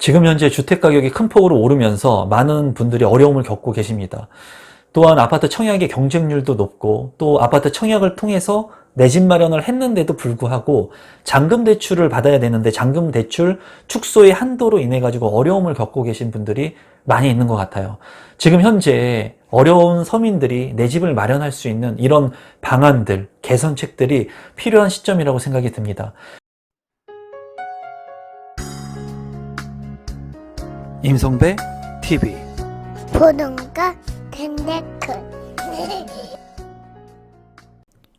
지금 현재 주택가격이 큰 폭으로 오르면서 많은 분들이 어려움을 겪고 계십니다. 또한 아파트 청약의 경쟁률도 높고 또 아파트 청약을 통해서 내 집 마련을 했는데도 불구하고 잔금 대출을 받아야 되는데 잔금 대출 축소의 한도로 인해 가지고 어려움을 겪고 계신 분들이 많이 있는 것 같아요. 지금 현재 어려운 서민들이 내 집을 마련할 수 있는 이런 방안들, 개선책들이 필요한 시점이라고 생각이 듭니다. 임성배 TV 보동과 텐데크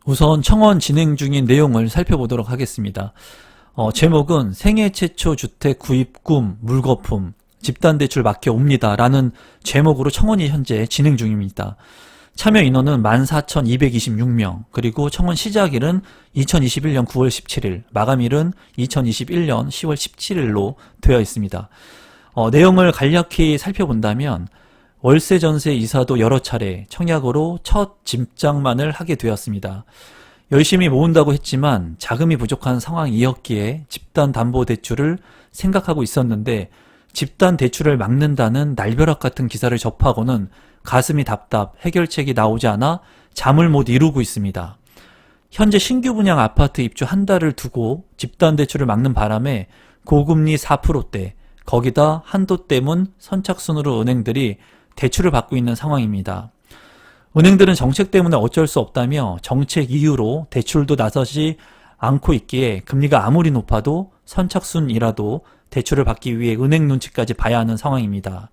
우선 청원 진행 중인 내용을 살펴보도록 하겠습니다. 제목은 생애 최초 주택 구입 꿈 물거품 집단대출 막혀 옵니다 라는 제목으로 청원이 현재 진행 중입니다. 참여 인원은 14,226명, 그리고 청원 시작일은 2021년 9월 17일, 마감일은 2021년 10월 17일로 되어 있습니다. 내용을 간략히 살펴본다면 월세 전세 이사도 여러 차례 청약으로 첫 집장만을 하게 되었습니다. 열심히 모은다고 했지만 자금이 부족한 상황이었기에 집단담보대출을 생각하고 있었는데 집단 대출을 막는다는 날벼락 같은 기사를 접하고는 가슴이 답답, 해결책이 나오지 않아 잠을 못 이루고 있습니다. 현재 신규 분양 아파트 입주 한 달을 두고 집단 대출을 막는 바람에 고금리 4%대, 거기다 한도 때문 선착순으로 은행들이 대출을 받고 있는 상황입니다. 은행들은 정책 때문에 어쩔 수 없다며 정책 이유로 대출도 나서지 않고 있기에 금리가 아무리 높아도 선착순이라도 대출을 받기 위해 은행 눈치까지 봐야 하는 상황입니다.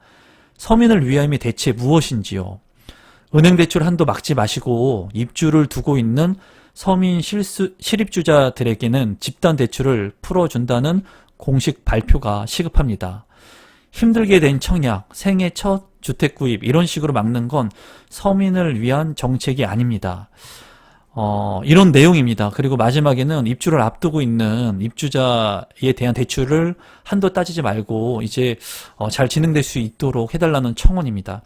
서민을 위함이 대체 무엇인지요? 은행 대출 한도 막지 마시고 입주를 두고 있는 서민 실입주자들에게는 집단 대출을 풀어준다는 공식 발표가 시급합니다. 힘들게 된 청약, 생애 첫 주택 구입 이런 식으로 막는 건 서민을 위한 정책이 아닙니다. 이런 내용입니다. 그리고 마지막에는 입주를 앞두고 있는 입주자에 대한 대출을 한도 따지지 말고 이제 잘 진행될 수 있도록 해달라는 청원입니다.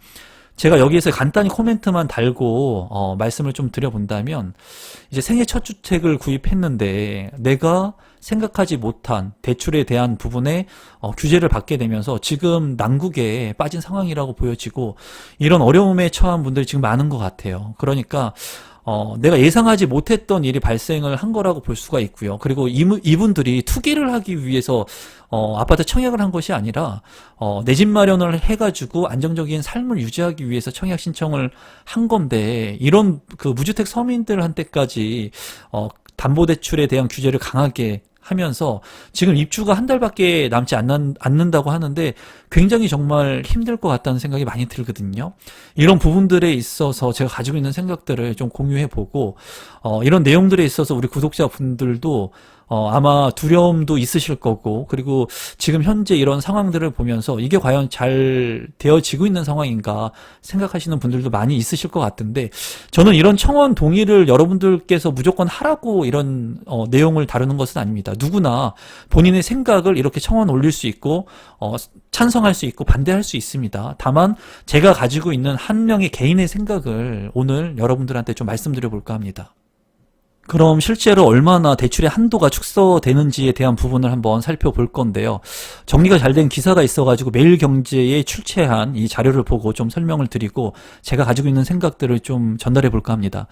제가 여기에서 간단히 코멘트만 달고 말씀을 좀 드려본다면 이제 생애 첫 주택을 구입했는데 내가 생각하지 못한 대출에 대한 부분에 규제를 받게 되면서 지금 난국에 빠진 상황이라고 보여지고 이런 어려움에 처한 분들이 지금 많은 것 같아요. 그러니까 내가 예상하지 못했던 일이 발생을 한 거라고 볼 수가 있고요. 그리고 이분들이 투기를 하기 위해서 아파트 청약을 한 것이 아니라 내 집 마련을 해가지고 안정적인 삶을 유지하기 위해서 청약 신청을 한 건데 이런 그 무주택 서민들한테까지 담보대출에 대한 규제를 강하게 하면서 지금 입주가 한 달밖에 남지 않는다고 하는데 굉장히 정말 힘들 것 같다는 생각이 많이 들거든요. 이런 부분들에 있어서 제가 가지고 있는 생각들을 좀 공유해보고 이런 내용들에 있어서 우리 구독자분들도 아마 두려움도 있으실 거고 그리고 지금 현재 이런 상황들을 보면서 이게 과연 잘 되어지고 있는 상황인가 생각하시는 분들도 많이 있으실 것 같은데 저는 이런 청원 동의를 여러분들께서 무조건 하라고 이런 내용을 다루는 것은 아닙니다. 누구나 본인의 생각을 이렇게 청원 올릴 수 있고 찬성할 수 있고 반대할 수 있습니다. 다만 제가 가지고 있는 한 명의 개인의 생각을 오늘 여러분들한테 좀 말씀드려 볼까 합니다. 그럼 실제로 얼마나 대출의 한도가 축소되는지에 대한 부분을 한번 살펴볼 건데요. 정리가 잘 된 기사가 있어가지고 매일경제에 출처한 이 자료를 보고 좀 설명을 드리고 제가 가지고 있는 생각들을 좀 전달해 볼까 합니다.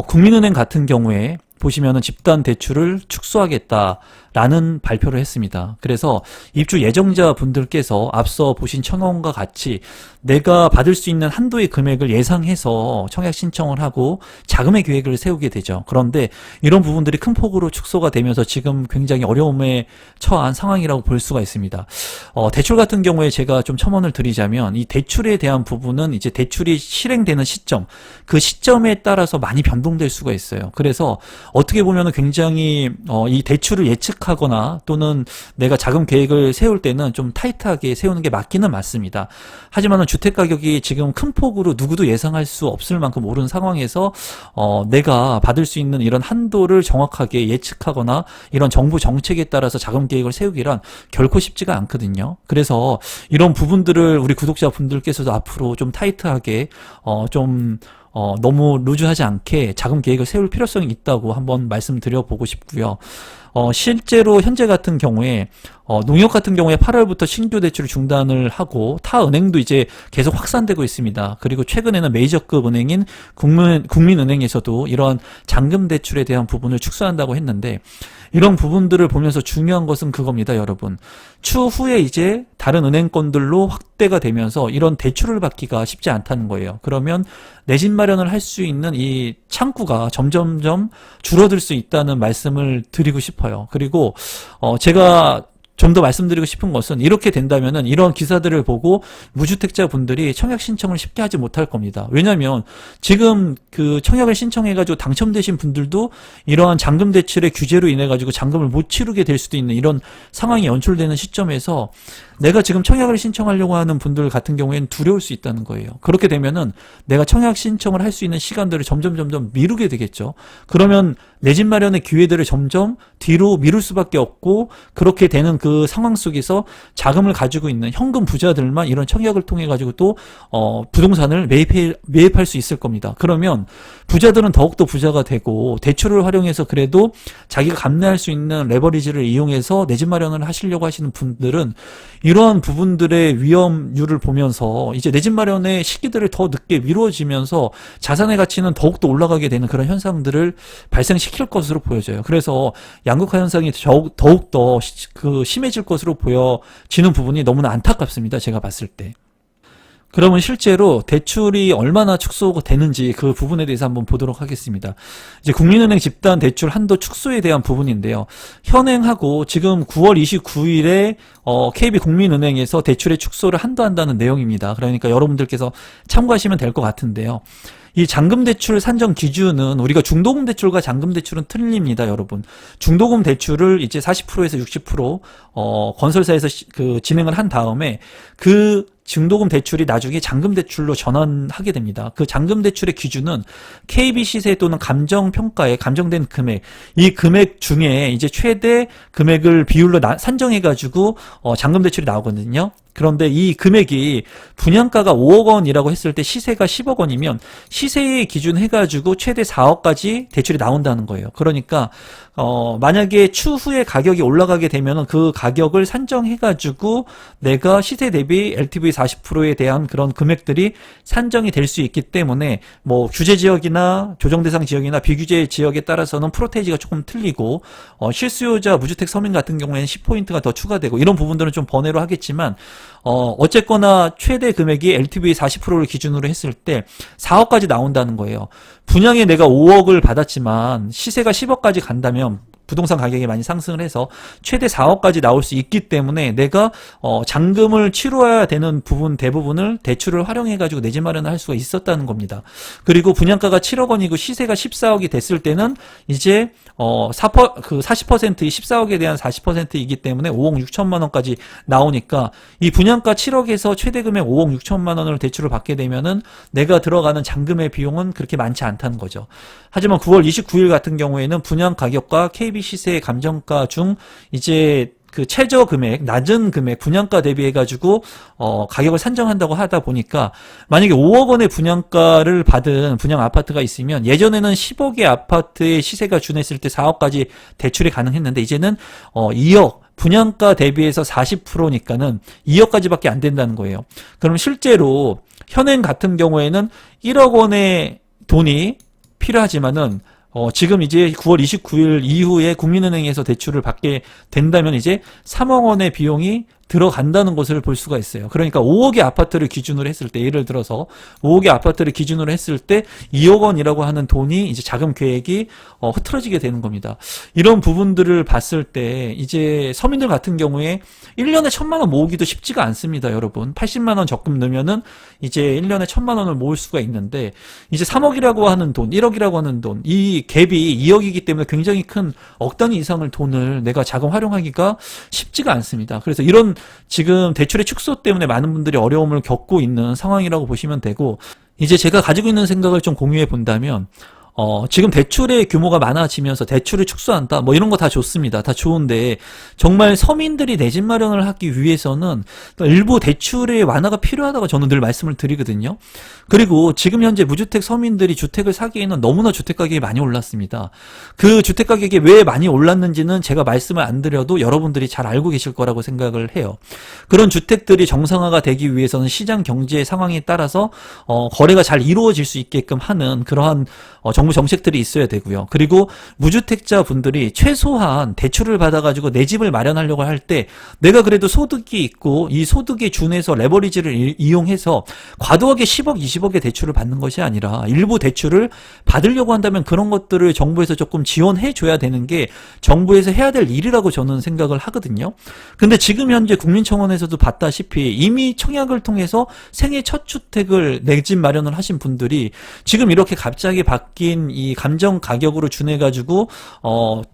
국민은행 같은 경우에 보시면은 집단 대출을 축소하겠다라는 발표를 했습니다. 그래서 입주 예정자 분들께서 앞서 보신 청원과 같이 내가 받을 수 있는 한도의 금액을 예상해서 청약 신청을 하고 자금의 계획을 세우게 되죠. 그런데 이런 부분들이 큰 폭으로 축소가 되면서 지금 굉장히 어려움에 처한 상황이라고 볼 수가 있습니다. 대출 같은 경우에 제가 좀 첨언을 드리자면 이 대출에 대한 부분은 이제 대출이 실행되는 시점, 그 시점에 따라서 많이 변동될 수가 있어요. 그래서 어떻게 보면 굉장히 이 대출을 예측하거나 또는 내가 자금 계획을 세울 때는 좀 타이트하게 세우는 게 맞기는 맞습니다. 하지만 주택가격이 지금 큰 폭으로 누구도 예상할 수 없을 만큼 오른 상황에서 내가 받을 수 있는 이런 한도를 정확하게 예측하거나 이런 정부 정책에 따라서 자금 계획을 세우기란 결코 쉽지가 않거든요. 그래서 이런 부분들을 우리 구독자분들께서도 앞으로 좀 타이트하게 너무 루즈하지 않게 자금 계획을 세울 필요성이 있다고 한번 말씀드려보고 싶고요. 실제로 현재 같은 경우에 농협 같은 경우에 8월부터 신규 대출 중단을 하고 타 은행도 이제 계속 확산되고 있습니다. 그리고 최근에는 메이저급 은행인 국민은행에서도 이러한 잔금 대출에 대한 부분을 축소한다고 했는데, 이런 부분들을 보면서 중요한 것은 그겁니다, 여러분. 추후에 이제 다른 은행권들로 확대가 되면서 이런 대출을 받기가 쉽지 않다는 거예요. 그러면 내 집 마련을 할 수 있는 이 창구가 점점점 줄어들 수 있다는 말씀을 드리고 싶어요. 그리고 제가 좀 더 말씀드리고 싶은 것은, 이렇게 된다면은 이런 기사들을 보고 무주택자 분들이 청약 신청을 쉽게 하지 못할 겁니다. 왜냐면 지금 그 청약을 신청해가지고 당첨되신 분들도 이러한 잔금 대출의 규제로 인해가지고 잔금을 못 치르게 될 수도 있는 이런 상황이 연출되는 시점에서 내가 지금 청약을 신청하려고 하는 분들 같은 경우에는 두려울 수 있다는 거예요. 그렇게 되면은 내가 청약 신청을 할 수 있는 시간들을 점점 미루게 되겠죠. 그러면 내 집 마련의 기회들을 점점 뒤로 미룰 수밖에 없고, 그렇게 되는 그 상황 속에서 자금을 가지고 있는 현금 부자들만 이런 청약을 통해 가지고 또 부동산을 매입할 수 있을 겁니다. 그러면 부자들은 더욱더 부자가 되고, 대출을 활용해서 그래도 자기가 감내할 수 있는 레버리지를 이용해서 내 집 마련을 하시려고 하시는 분들은 이러한 부분들의 위험률을 보면서 이제 내 집 마련의 시기들을 더 늦게 미뤄지면서 자산의 가치는 더욱더 올라가게 되는 그런 현상들을 발생시킬 것으로 보여져요. 그래서 양극화 현상이 더욱더 심해질 것으로 보여지는 부분이 너무나 안타깝습니다, 제가 봤을 때. 그러면 실제로 대출이 얼마나 축소되는지 그 부분에 대해서 한번 보도록 하겠습니다. 이제 국민은행 집단 대출 한도 축소에 대한 부분인데요. 현행하고 지금 9월 29일에 KB국민은행에서 대출의 축소를 한도한다는 내용입니다. 그러니까 여러분들께서 참고하시면 될 것 같은데요. 이 잔금 대출 산정 기준은 우리가 중도금 대출과 잔금 대출은 틀립니다, 여러분. 중도금 대출을 이제 40%에서 60% 건설사에서 진행을 한 다음에 그 중도금 대출이 나중에 잔금 대출로 전환하게 됩니다. 그 잔금 대출의 기준은 KB 시세 또는 감정평가에 감정된 금액, 이 금액 중에 이제 최대 금액을 비율로 산정해가지고 잔금 대출이 나오거든요. 그런데 이 금액이 분양가가 5억 원이라고 했을 때 시세가 10억 원이면 시세의 기준 해가지고 최대 4억까지 대출이 나온다는 거예요. 그러니까 만약에 추후에 가격이 올라가게 되면은 그 가격을 산정해가지고 내가 시세 대비 LTV 40%에 대한 그런 금액들이 산정이 될 수 있기 때문에 뭐 규제 지역이나 조정 대상 지역이나 비규제 지역에 따라서는 프로테이지가 조금 틀리고 실수요자 무주택 서민 같은 경우에는 10포인트가 더 추가되고 이런 부분들은 좀 번외로 하겠지만 어쨌거나 최대 금액이 LTV 40%를 기준으로 했을 때 4억까지 나온다는 거예요. 분양에 내가 5억을 받았지만 시세가 10억까지 간다면 부동산 가격이 많이 상승을 해서 최대 4억까지 나올 수 있기 때문에 내가 잔금을 치러야 되는 부분 대부분을 대출을 활용해 가지고 내 집 마련을 할 수가 있었다는 겁니다. 그리고 분양가가 7억 원이고 시세가 14억이 됐을 때는 이제 40%이 14억에 대한 40%이기 때문에 5억 6천만 원까지 나오니까 이 분양가 7억에서 최대 금액 5억 6천만 원을 대출을 받게 되면은 내가 들어가는 잔금의 비용은 그렇게 많지 않다는 거죠. 하지만 9월 29일 같은 경우에는 분양 가격과 KB 시세 감정가 중 이제 그 최저 금액, 낮은 금액, 분양가 대비해가지고, 가격을 산정한다고 하다 보니까, 만약에 5억 원의 분양가를 받은 분양 아파트가 있으면, 예전에는 10억의 아파트의 시세가 준했을 때 4억까지 대출이 가능했는데, 이제는, 2억, 분양가 대비해서 40%니까는 2억까지밖에 안 된다는 거예요. 그럼 실제로, 현행 같은 경우에는 1억 원의 돈이 필요하지만은, 지금 이제 9월 29일 이후에 국민은행에서 대출을 받게 된다면 이제 3억 원의 비용이 들어간다는 것을 볼 수가 있어요. 그러니까 5억의 아파트를 기준으로 했을 때, 예를 들어서 5억의 아파트를 기준으로 했을 때 2억 원이라고 하는 돈이 이제 자금 계획이 흐트러지게 되는 겁니다. 이런 부분들을 봤을 때 이제 서민들 같은 경우에 1년에 1,000만 원 모으기도 쉽지가 않습니다, 여러분. 80만 원 적금 넣으면은 이제 1년에 1,000만 원을 모을 수가 있는데, 이제 3억이라고 하는 돈, 1억이라고 하는 돈, 이 갭이 2억이기 때문에 굉장히 큰 억 단위 이상을 돈을 내가 자금 활용하기가 쉽지가 않습니다. 그래서 이런 지금 대출의 축소 때문에 많은 분들이 어려움을 겪고 있는 상황이라고 보시면 되고, 이제 제가 가지고 있는 생각을 좀 공유해 본다면, 지금 대출의 규모가 많아지면서 대출을 축소한다, 뭐 이런 거 다 좋습니다. 다 좋은데, 정말 서민들이 내 집 마련을 하기 위해서는 일부 대출의 완화가 필요하다고 저는 늘 말씀을 드리거든요. 그리고 지금 현재 무주택 서민들이 주택을 사기에는 너무나 주택 가격이 많이 올랐습니다. 그 주택 가격이 왜 많이 올랐는지는 제가 말씀을 안 드려도 여러분들이 잘 알고 계실 거라고 생각을 해요. 그런 주택들이 정상화가 되기 위해서는 시장 경제 상황에 따라서 거래가 잘 이루어질 수 있게끔 하는 그러한 정부 정책들이 있어야 되고요. 그리고 무주택자 분들이 최소한 대출을 받아가지고 내 집을 마련하려고 할 때 내가 그래도 소득이 있고 이 소득에 준해서 레버리지를 이용해서 과도하게 10억, 20억의 대출을 받는 것이 아니라 일부 대출을 받으려고 한다면 그런 것들을 정부에서 조금 지원해 줘야 되는 게 정부에서 해야 될 일이라고 저는 생각을 하거든요. 근데 지금 현재 국민청원에서도 봤다시피 이미 청약을 통해서 생애 첫 주택을 내 집 마련을 하신 분들이 지금 이렇게 갑자기 바뀐 이 감정 가격으로 준해가지고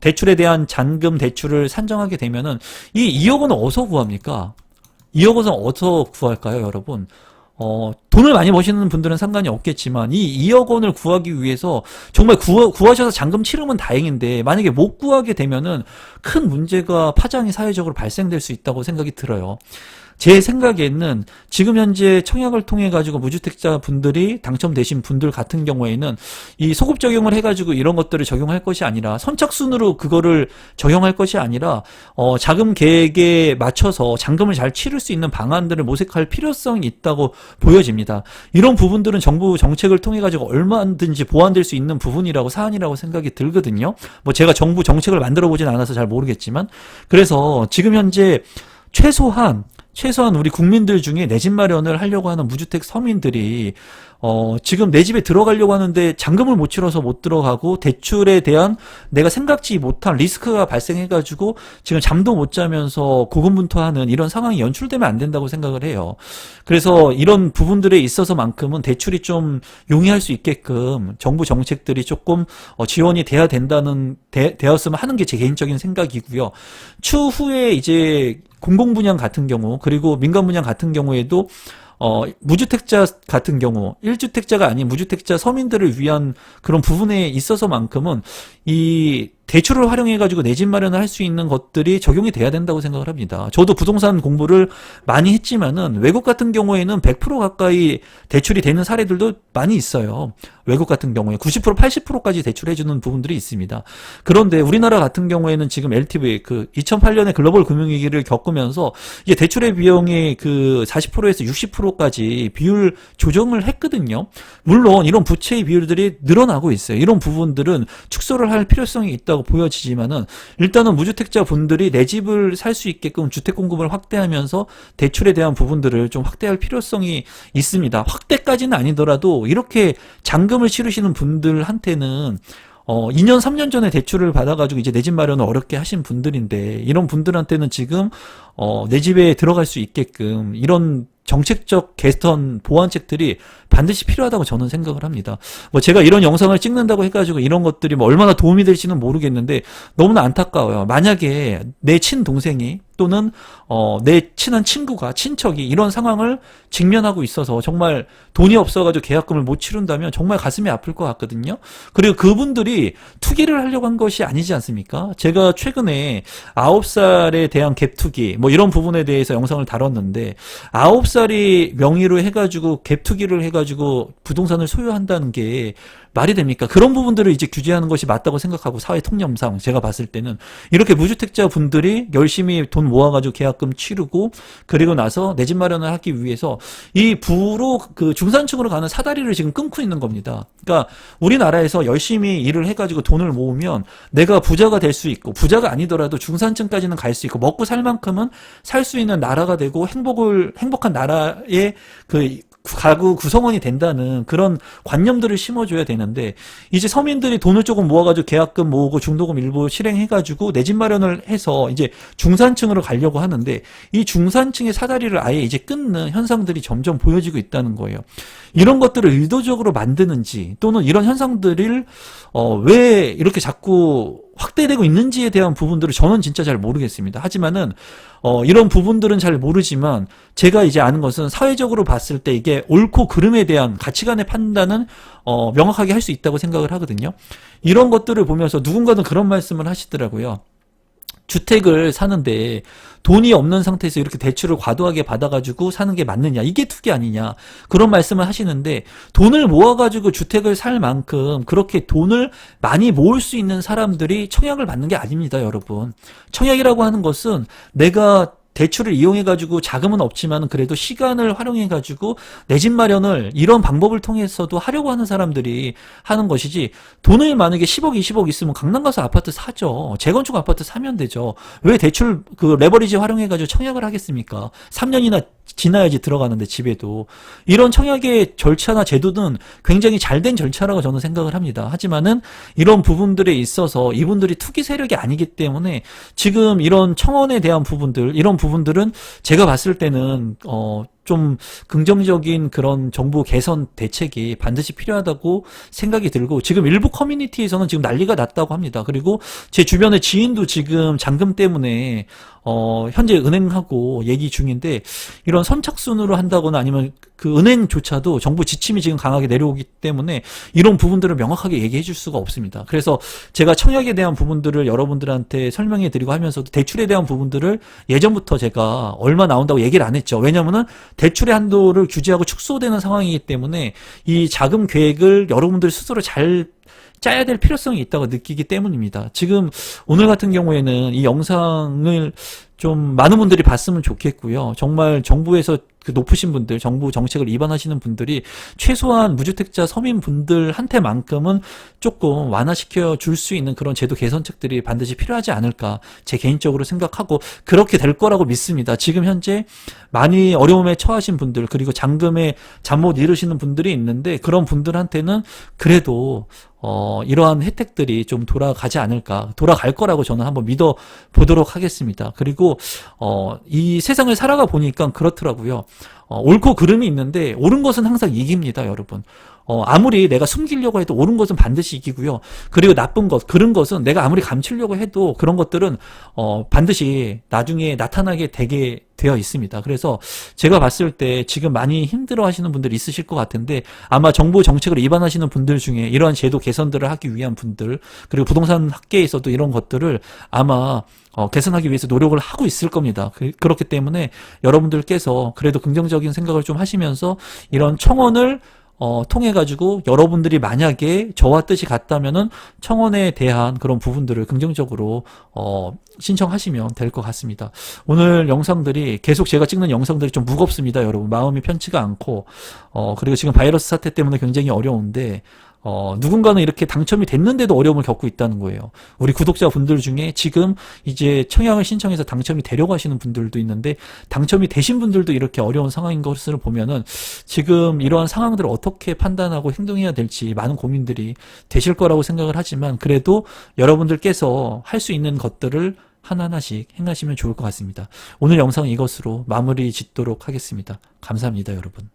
대출에 대한 잔금 대출을 산정하게 되면은 이 2억 원은 어디서 구합니까? 2억 원은 어디서 구할까요, 여러분? 돈을 많이 버시는 분들은 상관이 없겠지만 이 2억 원을 구하기 위해서 정말 구하셔서 잔금 치르면 다행인데 만약에 못 구하게 되면은 큰 문제가 파장이 사회적으로 발생될 수 있다고 생각이 들어요. 제 생각에는 지금 현재 청약을 통해 가지고 무주택자 분들이 당첨되신 분들 같은 경우에는 이 소급 적용을 해가지고 이런 것들을 적용할 것이 아니라 선착순으로 그거를 적용할 것이 아니라 자금 계획에 맞춰서 잔금을 잘 치를 수 있는 방안들을 모색할 필요성이 있다고 보여집니다. 이런 부분들은 정부 정책을 통해 가지고 얼마든지 보완될 수 있는 부분이라고 사안이라고 생각이 들거든요. 뭐 제가 정부 정책을 만들어 보진 않아서 잘 모르겠지만 그래서 지금 현재 최소한 우리 국민들 중에 내 집 마련을 하려고 하는 무주택 서민들이 지금 내 집에 들어가려고 하는데 잔금을 못 치러서 못 들어가고 대출에 대한 내가 생각지 못한 리스크가 발생해가지고 지금 잠도 못 자면서 고군분투하는 이런 상황이 연출되면 안 된다고 생각을 해요. 그래서 이런 부분들에 있어서만큼은 대출이 좀 용이할 수 있게끔 정부 정책들이 조금 지원이 돼야 되었으면 하는 게 제 개인적인 생각이고요. 추후에 이제 공공분양 같은 경우 그리고 민간분양 같은 경우에도 무주택자 같은 경우 1주택자가 아닌 무주택자 서민들을 위한 그런 부분에 있어서만큼은 이 대출을 활용해가지고 내 집 마련을 할 수 있는 것들이 적용이 돼야 된다고 생각을 합니다. 저도 부동산 공부를 많이 했지만은 외국 같은 경우에는 100% 가까이 대출이 되는 사례들도 많이 있어요. 외국 같은 경우에 90%, 80%까지 대출해주는 부분들이 있습니다. 그런데 우리나라 같은 경우에는 지금 LTV 2008년에 글로벌 금융위기를 겪으면서 이제 대출의 비용이 40%에서 60%까지 비율 조정을 했거든요. 물론 이런 부채의 비율들이 늘어나고 있어요. 이런 부분들은 축소를 할 필요성이 있다고 보여지지만은 일단은 무주택자 분들이 내 집을 살 수 있게끔 주택 공급을 확대하면서 대출에 대한 부분들을 좀 확대할 필요성이 있습니다. 확대까지는 아니더라도 이렇게 잔금을 치르시는 분들한테는 2년, 3년 전에 대출을 받아가지고 이제 내 집 마련을 어렵게 하신 분들인데 이런 분들한테는 지금 내 집에 들어갈 수 있게끔 이런 정책적 개선 보완책들이 반드시 필요하다고 저는 생각을 합니다. 뭐 제가 이런 영상을 찍는다고 해가지고 이런 것들이 뭐 얼마나 도움이 될지는 모르겠는데 너무나 안타까워요. 만약에 내 친동생이 또는 내 친한 친구가 친척이 이런 상황을 직면하고 있어서 정말 돈이 없어가지고 계약금을 못 치른다면 정말 가슴이 아플 것 같거든요. 그리고 그분들이 투기를 하려고 한 것이 아니지 않습니까? 제가 최근에 9살에 대한 갭투기 뭐 이런 부분에 대해서 영상을 다뤘는데 9살이 명의로 해가지고 갭투기를 해가지고 부동산을 소유한다는 게 말이 됩니까? 그런 부분들을 이제 규제하는 것이 맞다고 생각하고 사회 통념상 제가 봤을 때는 이렇게 무주택자 분들이 열심히 돈 모아가지고 계약금 치르고 그리고 나서 내 집 마련을 하기 위해서 이 부로 중산층으로 가는 사다리를 지금 끊고 있는 겁니다. 그러니까 우리나라에서 열심히 일을 해가지고 돈을 모으면 내가 부자가 될 수 있고 부자가 아니더라도 중산층까지는 갈 수 있고 먹고 살 만큼은 살 수 있는 나라가 되고 행복한 나라의 가구 구성원이 된다는 그런 관념들을 심어줘야 되는데 이제 서민들이 돈을 조금 모아가지고 계약금 모으고 중도금 일부 실행해가지고 내 집 마련을 해서 이제 중산층으로 가려고 하는데 이 중산층의 사다리를 아예 이제 끊는 현상들이 점점 보여지고 있다는 거예요. 이런 것들을 의도적으로 만드는지 또는 이런 현상들을 왜 이렇게 자꾸 확대되고 있는지에 대한 부분들을 저는 진짜 잘 모르겠습니다. 하지만은 이런 부분들은 잘 모르지만 제가 이제 아는 것은 사회적으로 봤을 때 이게 옳고 그름에 대한 가치관의 판단은 명확하게 할 수 있다고 생각을 하거든요. 이런 것들을 보면서 누군가는 그런 말씀을 하시더라고요. 주택을 사는데 돈이 없는 상태에서 이렇게 대출을 과도하게 받아가지고 사는 게 맞느냐, 이게 투기 아니냐, 그런 말씀을 하시는데, 돈을 모아가지고 주택을 살 만큼 그렇게 돈을 많이 모을 수 있는 사람들이 청약을 받는 게 아닙니다, 여러분. 청약이라고 하는 것은 내가 대출을 이용해가지고 자금은 없지만 그래도 시간을 활용해가지고 내 집 마련을 이런 방법을 통해서도 하려고 하는 사람들이 하는 것이지, 돈을 만약에 10억, 20억 있으면 강남 가서 아파트 사죠. 재건축 아파트 사면 되죠. 왜 대출 레버리지 활용해가지고 청약을 하겠습니까? 3년이나 지나야지 들어가는데, 집에도. 이런 청약의 절차나 제도는 굉장히 잘된 절차라고 저는 생각을 합니다. 하지만은 이런 부분들에 있어서 이분들이 투기 세력이 아니기 때문에 지금 이런 청원에 대한 부분들, 이런 부분들은 제가 봤을 때는 좀 긍정적인 그런 정부 개선 대책이 반드시 필요하다고 생각이 들고, 지금 일부 커뮤니티에서는 지금 난리가 났다고 합니다. 그리고 제 주변의 지인도 지금 잔금 때문에 현재 은행하고 얘기 중인데, 이런 선착순으로 한다거나 아니면 그 은행조차도 정부 지침이 지금 강하게 내려오기 때문에 이런 부분들을 명확하게 얘기해 줄 수가 없습니다. 그래서 제가 청약에 대한 부분들을 여러분들한테 설명해 드리고 하면서도 대출에 대한 부분들을 예전부터 제가 얼마 나온다고 얘기를 안 했죠. 왜냐면은 대출의 한도를 규제하고 축소되는 상황이기 때문에 이 자금 계획을 여러분들 스스로 잘 짜야 될 필요성이 있다고 느끼기 때문입니다. 지금 오늘 같은 경우에는 이 영상을 좀 많은 분들이 봤으면 좋겠고요. 정말 정부에서 그 높으신 분들, 정부 정책을 위반하시는 분들이 최소한 무주택자 서민분들한테만큼은 조금 완화시켜 줄 수 있는 그런 제도 개선책들이 반드시 필요하지 않을까, 제 개인적으로 생각하고 그렇게 될 거라고 믿습니다. 지금 현재 많이 어려움에 처하신 분들, 그리고 잔금에 잠 못 이루시는 분들이 있는데, 그런 분들한테는 그래도 이러한 혜택들이 좀 돌아가지 않을까, 돌아갈 거라고 저는 한번 믿어 보도록 하겠습니다. 그리고 이 세상을 살아가 보니까 그렇더라고요. 옳고 그름이 있는데 옳은 것은 항상 이깁니다, 여러분. 아무리 내가 숨기려고 해도 옳은 것은 반드시 이기고요. 그리고 나쁜 것, 그런 것은 내가 아무리 감추려고 해도 그런 것들은 반드시 나중에 나타나게 되게 되어 있습니다. 그래서 제가 봤을 때 지금 많이 힘들어 하시는 분들이 있으실 것 같은데, 아마 정부 정책을 위반하시는 분들 중에 이러한 제도 개선들을 하기 위한 분들, 그리고 부동산 학계에서도 이런 것들을 아마 개선하기 위해서 노력을 하고 있을 겁니다. 그렇기 때문에 여러분들께서 그래도 긍정적인 생각을 좀 하시면서 이런 청원을 통해 가지고 여러분들이 만약에 저와 뜻이 같다면은 청원에 대한 그런 부분들을 긍정적으로 신청하시면 될 것 같습니다. 오늘 영상들이 계속 제가 찍는 영상들이 좀 무겁습니다, 여러분. 마음이 편치가 않고 그리고 지금 바이러스 사태 때문에 굉장히 어려운데, 누군가는 이렇게 당첨이 됐는데도 어려움을 겪고 있다는 거예요. 우리 구독자분들 중에 지금 이제 청약을 신청해서 당첨이 되려고 하시는 분들도 있는데, 당첨이 되신 분들도 이렇게 어려운 상황인 것을 보면은 지금 이러한 상황들을 어떻게 판단하고 행동해야 될지 많은 고민들이 되실 거라고 생각을 하지만, 그래도 여러분들께서 할 수 있는 것들을 하나하나씩 행하시면 좋을 것 같습니다. 오늘 영상은 이것으로 마무리 짓도록 하겠습니다. 감사합니다, 여러분.